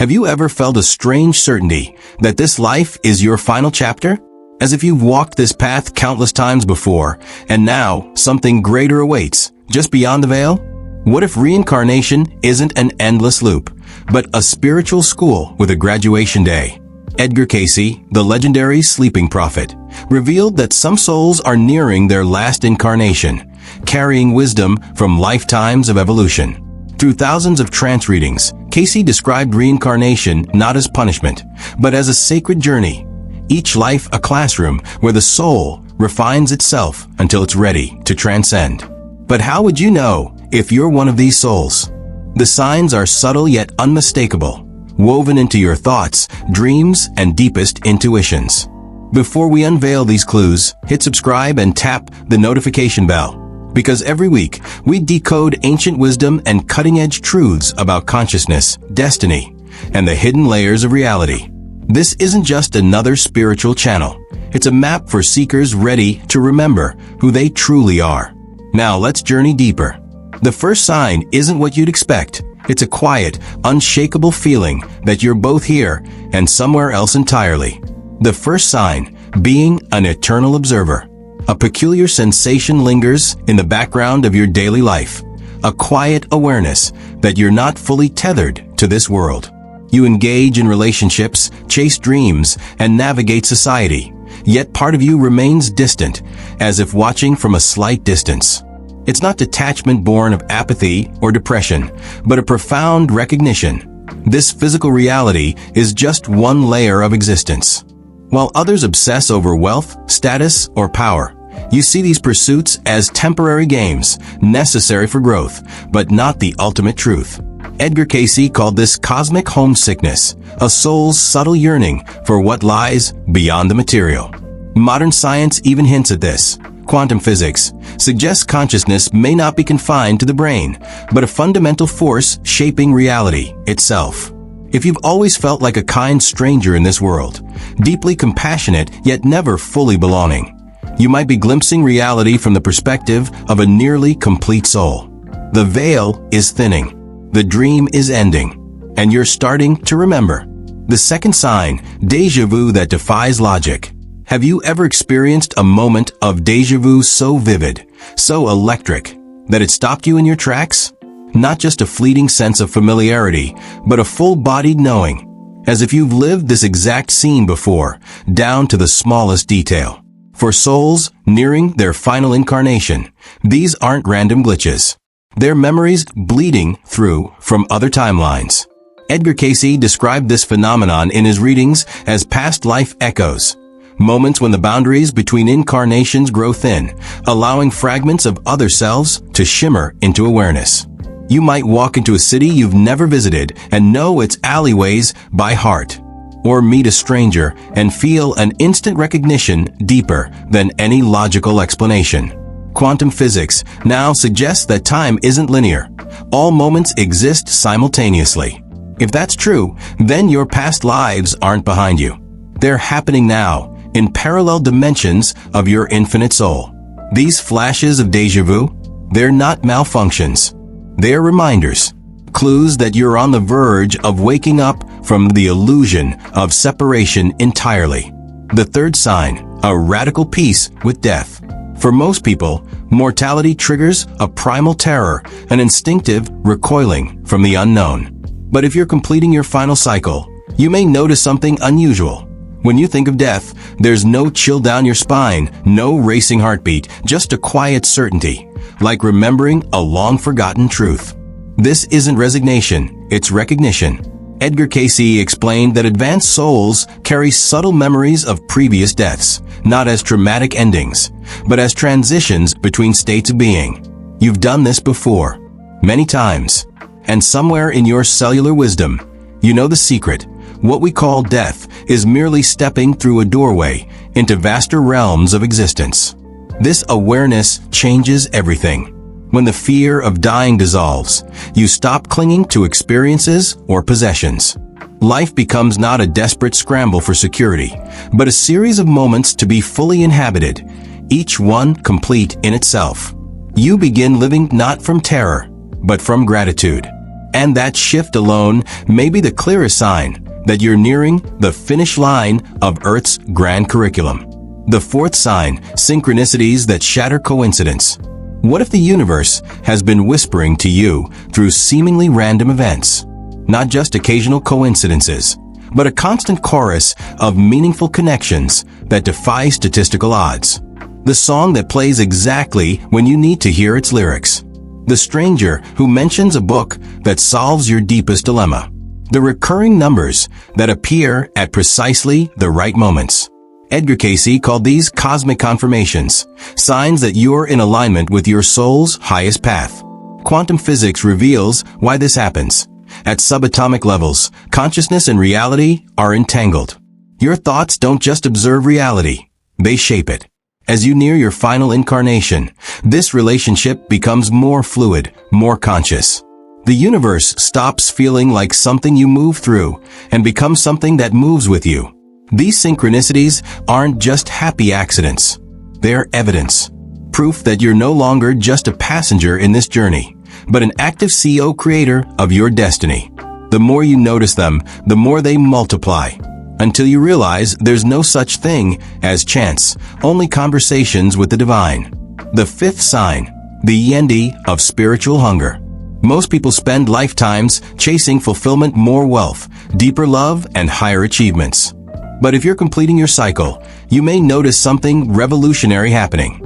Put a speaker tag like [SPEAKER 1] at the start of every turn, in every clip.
[SPEAKER 1] Have you ever felt a strange certainty that this life is your final chapter? As if you've walked this path countless times before, and now something greater awaits, just beyond the veil? What if reincarnation isn't an endless loop, but a spiritual school with a graduation day? Edgar Cayce, the legendary sleeping prophet, revealed that some souls are nearing their last incarnation, carrying wisdom from lifetimes of evolution. Through thousands of trance readings, Cayce described reincarnation not as punishment, but as a sacred journey, each life a classroom where the soul refines itself until it's ready to transcend. But how would you know if you're one of these souls? The signs are subtle yet unmistakable, woven into your thoughts, dreams, and deepest intuitions. Before we unveil these clues, hit subscribe and tap the notification bell, because every week we decode ancient wisdom and cutting-edge truths about consciousness, destiny, and the hidden layers of reality. This isn't just another spiritual channel. It's a map for seekers ready to remember who they truly are. Now let's journey deeper. The first sign isn't what you'd expect. It's a quiet, unshakable feeling that you're both here and somewhere else entirely. The first sign, being an eternal observer. A peculiar sensation lingers in the background of your daily life. A quiet awareness that you're not fully tethered to this world. You engage in relationships, chase dreams, and navigate society, yet part of you remains distant, as if watching from a slight distance. It's not detachment born of apathy or depression, but a profound recognition. This physical reality is just one layer of existence. While others obsess over wealth, status, or power, you see these pursuits as temporary games, necessary for growth, but not the ultimate truth. Edgar Cayce called this cosmic homesickness, a soul's subtle yearning for what lies beyond the material. Modern science even hints at this. Quantum physics suggests consciousness may not be confined to the brain, but a fundamental force shaping reality itself. If you've always felt like a kind stranger in this world, deeply compassionate yet never fully belonging, you might be glimpsing reality from the perspective of a nearly complete soul. The veil is thinning. The dream is ending, and you're starting to remember. The second sign, déjà vu that defies logic. Have you ever experienced a moment of déjà vu so vivid, so electric, that it stopped you in your tracks? Not just a fleeting sense of familiarity, but a full-bodied knowing, as if you've lived this exact scene before, down to the smallest detail. For souls nearing their final incarnation, these aren't random glitches. They're memories bleeding through from other timelines. Edgar Cayce described this phenomenon in his readings as past life echoes, moments when the boundaries between incarnations grow thin, allowing fragments of other selves to shimmer into awareness. You might walk into a city you've never visited and know its alleyways by heart, or meet a stranger and feel an instant recognition deeper than any logical explanation. Quantum physics now suggests that time isn't linear. All moments exist simultaneously. If that's true, then your past lives aren't behind you. They're happening now, in parallel dimensions of your infinite soul. These flashes of déjà vu, they're not malfunctions. They're reminders, clues that you're on the verge of waking up from the illusion of separation entirely. The third sign, a radical peace with death. For most people, mortality triggers a primal terror, an instinctive recoiling from the unknown. But if you're completing your final cycle, you may notice something unusual. When you think of death, there's no chill down your spine, no racing heartbeat, just a quiet certainty, like remembering a long-forgotten truth. This isn't resignation, it's recognition. Edgar Cayce explained that advanced souls carry subtle memories of previous deaths, not as traumatic endings, but as transitions between states of being. You've done this before, many times, and somewhere in your cellular wisdom, you know the secret. What we call death is merely stepping through a doorway into vaster realms of existence. This awareness changes everything. When the fear of dying dissolves, you stop clinging to experiences or possessions. Life becomes not a desperate scramble for security, but a series of moments to be fully inhabited, each one complete in itself. You begin living not from terror, but from gratitude. And that shift alone may be the clearest sign that you're nearing the finish line of Earth's grand curriculum. The fourth sign, synchronicities that shatter coincidence. What if the universe has been whispering to you through seemingly random events? Not just occasional coincidences, but a constant chorus of meaningful connections that defy statistical odds. The song that plays exactly when you need to hear its lyrics. The stranger who mentions a book that solves your deepest dilemma. The recurring numbers that appear at precisely the right moments. Edgar Cayce called these cosmic confirmations, signs that you're in alignment with your soul's highest path. Quantum physics reveals why this happens. At subatomic levels, consciousness and reality are entangled. Your thoughts don't just observe reality, they shape it. As you near your final incarnation, this relationship becomes more fluid, more conscious. The universe stops feeling like something you move through and becomes something that moves with you. These synchronicities aren't just happy accidents. They're evidence. Proof that you're no longer just a passenger in this journey, but an active co-creator of your destiny. The more you notice them, the more they multiply, until you realize there's no such thing as chance, only conversations with the divine. The fifth sign, the yendee of spiritual hunger. Most people spend lifetimes chasing fulfillment, more wealth, deeper love, and higher achievements. But if you're completing your cycle, you may notice something revolutionary happening.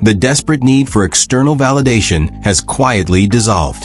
[SPEAKER 1] The desperate need for external validation has quietly dissolved.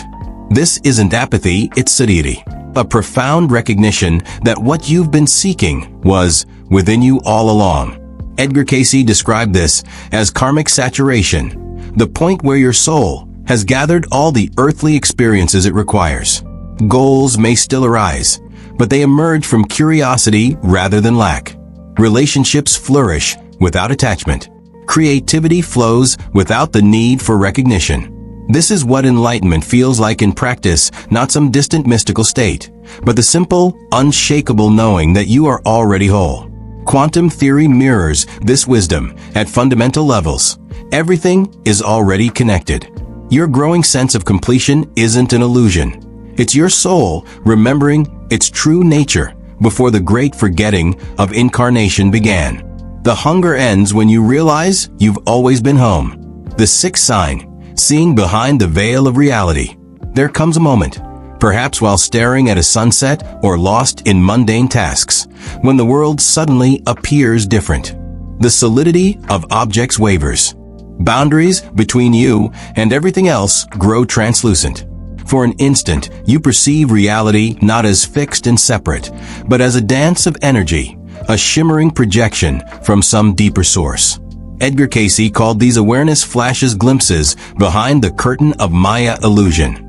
[SPEAKER 1] This isn't apathy, it's satiety. A profound recognition that what you've been seeking was within you all along. Edgar Cayce described this as karmic saturation, the point where your soul has gathered all the earthly experiences it requires. Goals may still arise, but they emerge from curiosity rather than lack. Relationships flourish without attachment. Creativity flows without the need for recognition. This is what enlightenment feels like in practice, not some distant mystical state, but the simple, unshakable knowing that you are already whole. Quantum theory mirrors this wisdom at fundamental levels. Everything is already connected. Your growing sense of completion isn't an illusion. It's your soul remembering its true nature before the great forgetting of incarnation began. The hunger ends when you realize you've always been home. The sixth sign, seeing behind the veil of reality. There comes a moment, perhaps while staring at a sunset or lost in mundane tasks, when the world suddenly appears different. The solidity of objects wavers. Boundaries between you and everything else grow translucent. For an instant, you perceive reality not as fixed and separate, but as a dance of energy, a shimmering projection from some deeper source. Edgar Cayce called these awareness flashes glimpses behind the curtain of Maya illusion.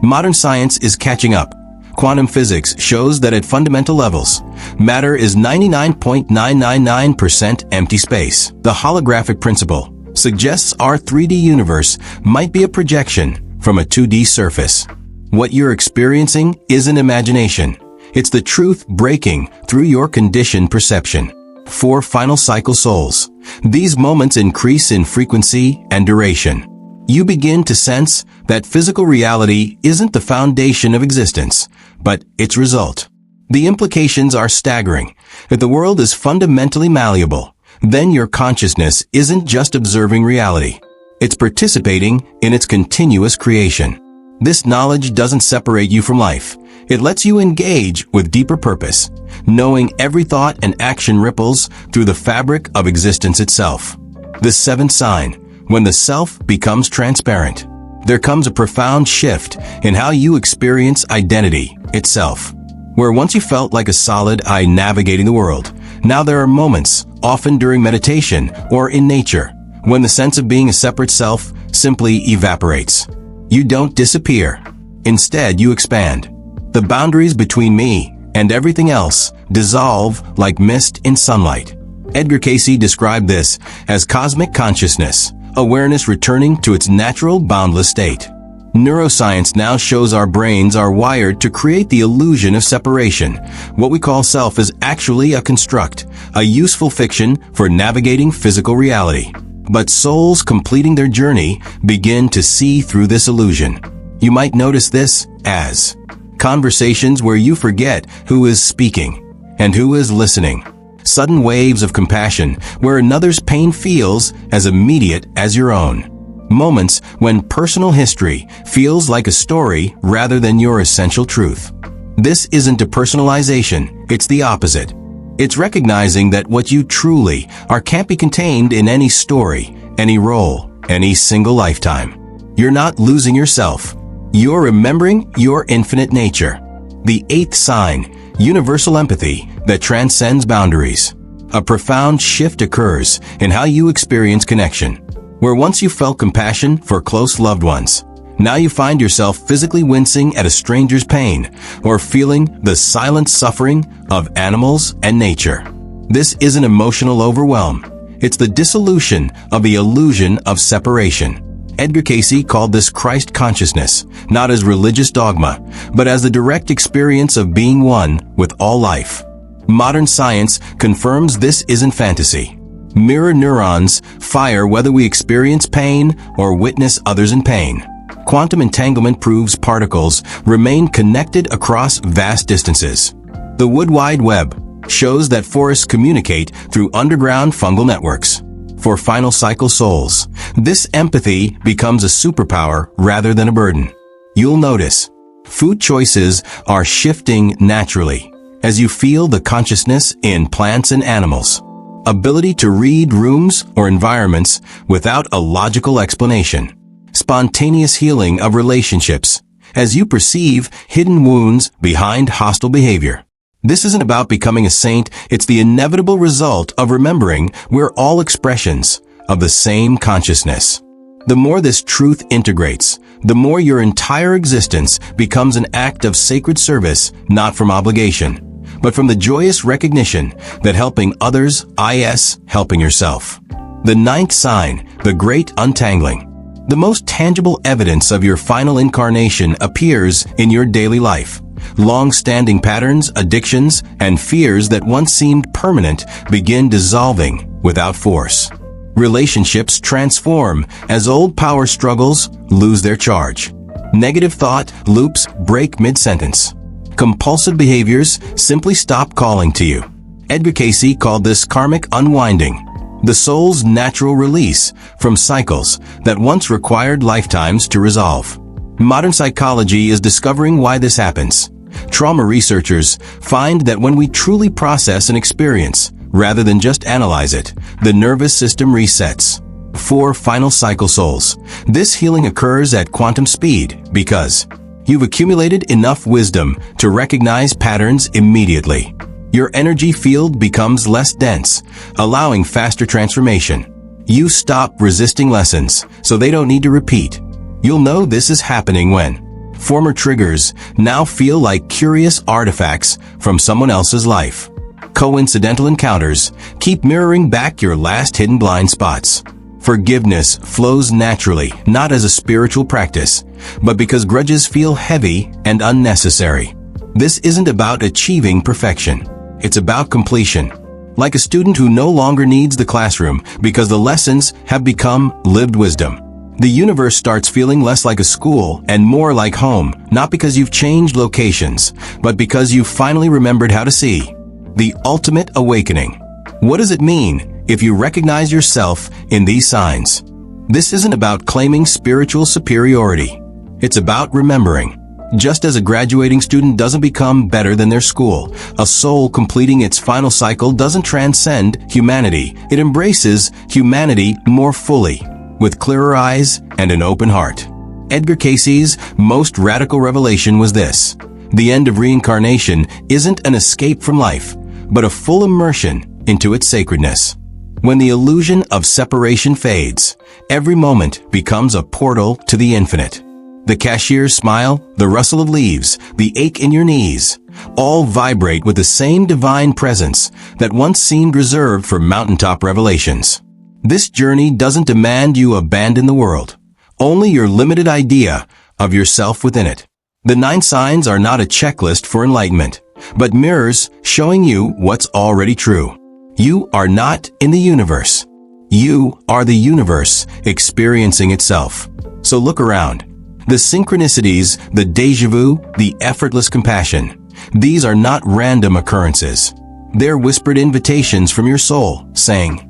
[SPEAKER 1] Modern science is catching up. Quantum physics shows that at fundamental levels, matter is 99.999% empty space. The holographic principle suggests our 3D universe might be a projection from a 2D surface. What you're experiencing isn't imagination. It's the truth breaking through your conditioned perception. 4 final cycle souls. These moments increase in frequency and duration. You begin to sense that physical reality isn't the foundation of existence, but its result. The implications are staggering. If the world is fundamentally malleable, then your consciousness isn't just observing reality. It's participating in its continuous creation. This knowledge doesn't separate you from life. It lets you engage with deeper purpose, knowing every thought and action ripples through the fabric of existence itself. The seventh sign, when the self becomes transparent. There comes a profound shift in how you experience identity itself. Where once you felt like a solid I navigating the world, now there are moments, often during meditation or in nature, when the sense of being a separate self simply evaporates. You don't disappear. Instead, you expand. The boundaries between me and everything else dissolve like mist in sunlight. Edgar Cayce described this as cosmic consciousness, awareness returning to its natural boundless state. Neuroscience now shows our brains are wired to create the illusion of separation. What we call self is actually a construct, a useful fiction for navigating physical reality. But souls completing their journey begin to see through this illusion. You might notice this as Conversations where you forget who is speaking and who is listening. Sudden waves of compassion where another's pain feels as immediate as your own. Moments when personal history feels like a story rather than your essential truth. This isn't depersonalization, it's the opposite. It's recognizing that what you truly are can't be contained in any story, any role, any single lifetime. You're not losing yourself. You're remembering your infinite nature. The 8th sign, universal empathy that transcends boundaries. A profound shift occurs in how you experience connection. Where once you felt compassion for close loved ones, now you find yourself physically wincing at a stranger's pain or feeling the silent suffering of animals and nature. This isn't emotional overwhelm. It's the dissolution of the illusion of separation. Edgar Cayce called this Christ consciousness, not as religious dogma, but as the direct experience of being one with all life. Modern science confirms this isn't fantasy. Mirror neurons fire whether we experience pain or witness others in pain. Quantum entanglement proves particles remain connected across vast distances. The Wood Wide Web shows that forests communicate through underground fungal networks. For final cycle souls, this empathy becomes a superpower rather than a burden. You'll notice food choices are shifting naturally as you feel the consciousness in plants and animals. Ability to read rooms or environments without a logical explanation. Spontaneous healing of relationships as you perceive hidden wounds behind hostile behavior. This isn't about becoming a saint, it's the inevitable result of remembering we're all expressions of the same consciousness. The more this truth integrates, the more your entire existence becomes an act of sacred service, not from obligation, but from the joyous recognition that helping others is helping yourself. The 9th sign, the Great Untangling. The most tangible evidence of your final incarnation appears in your daily life. Long-standing patterns, addictions, and fears that once seemed permanent begin dissolving without force. Relationships transform as old power struggles lose their charge. Negative thought loops break mid-sentence. Compulsive behaviors simply stop calling to you. Edgar Cayce called this karmic unwinding, the soul's natural release from cycles that once required lifetimes to resolve. Modern psychology is discovering why this happens. Trauma researchers find that when we truly process an experience, rather than just analyze it, the nervous system resets. For final cycle souls, this healing occurs at quantum speed because you've accumulated enough wisdom to recognize patterns immediately. Your energy field becomes less dense, allowing faster transformation. You stop resisting lessons, so they don't need to repeat. You'll know this is happening when former triggers now feel like curious artifacts from someone else's life. Coincidental encounters keep mirroring back your last hidden blind spots. Forgiveness flows naturally, not as a spiritual practice, but because grudges feel heavy and unnecessary. This isn't about achieving perfection. It's about completion. Like a student who no longer needs the classroom because the lessons have become lived wisdom. The universe starts feeling less like a school and more like home, not because you've changed locations, but because you've finally remembered how to see. The ultimate awakening. What does it mean if you recognize yourself in these signs? This isn't about claiming spiritual superiority. It's about remembering. Just as a graduating student doesn't become better than their school, a soul completing its final cycle doesn't transcend humanity. It embraces humanity more fully, with clearer eyes and an open heart. Edgar Cayce's most radical revelation was this: the end of reincarnation isn't an escape from life, but a full immersion into its sacredness. When the illusion of separation fades, every moment becomes a portal to the infinite. The cashier's smile, the rustle of leaves, the ache in your knees, all vibrate with the same divine presence that once seemed reserved for mountaintop revelations. This journey doesn't demand you abandon the world, only your limited idea of yourself within it. The 9 signs are not a checklist for enlightenment, but mirrors showing you what's already true. You are not in the universe. You are the universe experiencing itself. So look around. The synchronicities, the déjà vu, the effortless compassion. These are not random occurrences. They're whispered invitations from your soul, saying,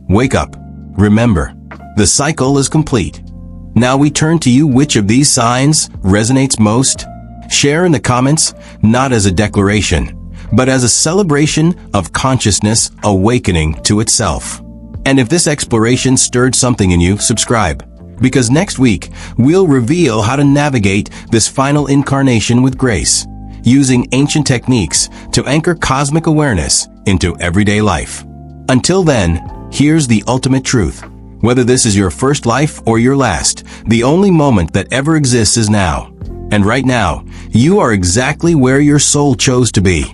[SPEAKER 1] "Wake up. Remember, the cycle is complete." Now we turn to you. Which of these signs resonates most? Share in the comments, not as a declaration, but as a celebration of consciousness awakening to itself. And if this exploration stirred something in you, subscribe. Because next week, we'll reveal how to navigate this final incarnation with grace, using ancient techniques to anchor cosmic awareness into everyday life. Until then, here's the ultimate truth. Whether this is your first life or your last, the only moment that ever exists is now. And right now, you are exactly where your soul chose to be.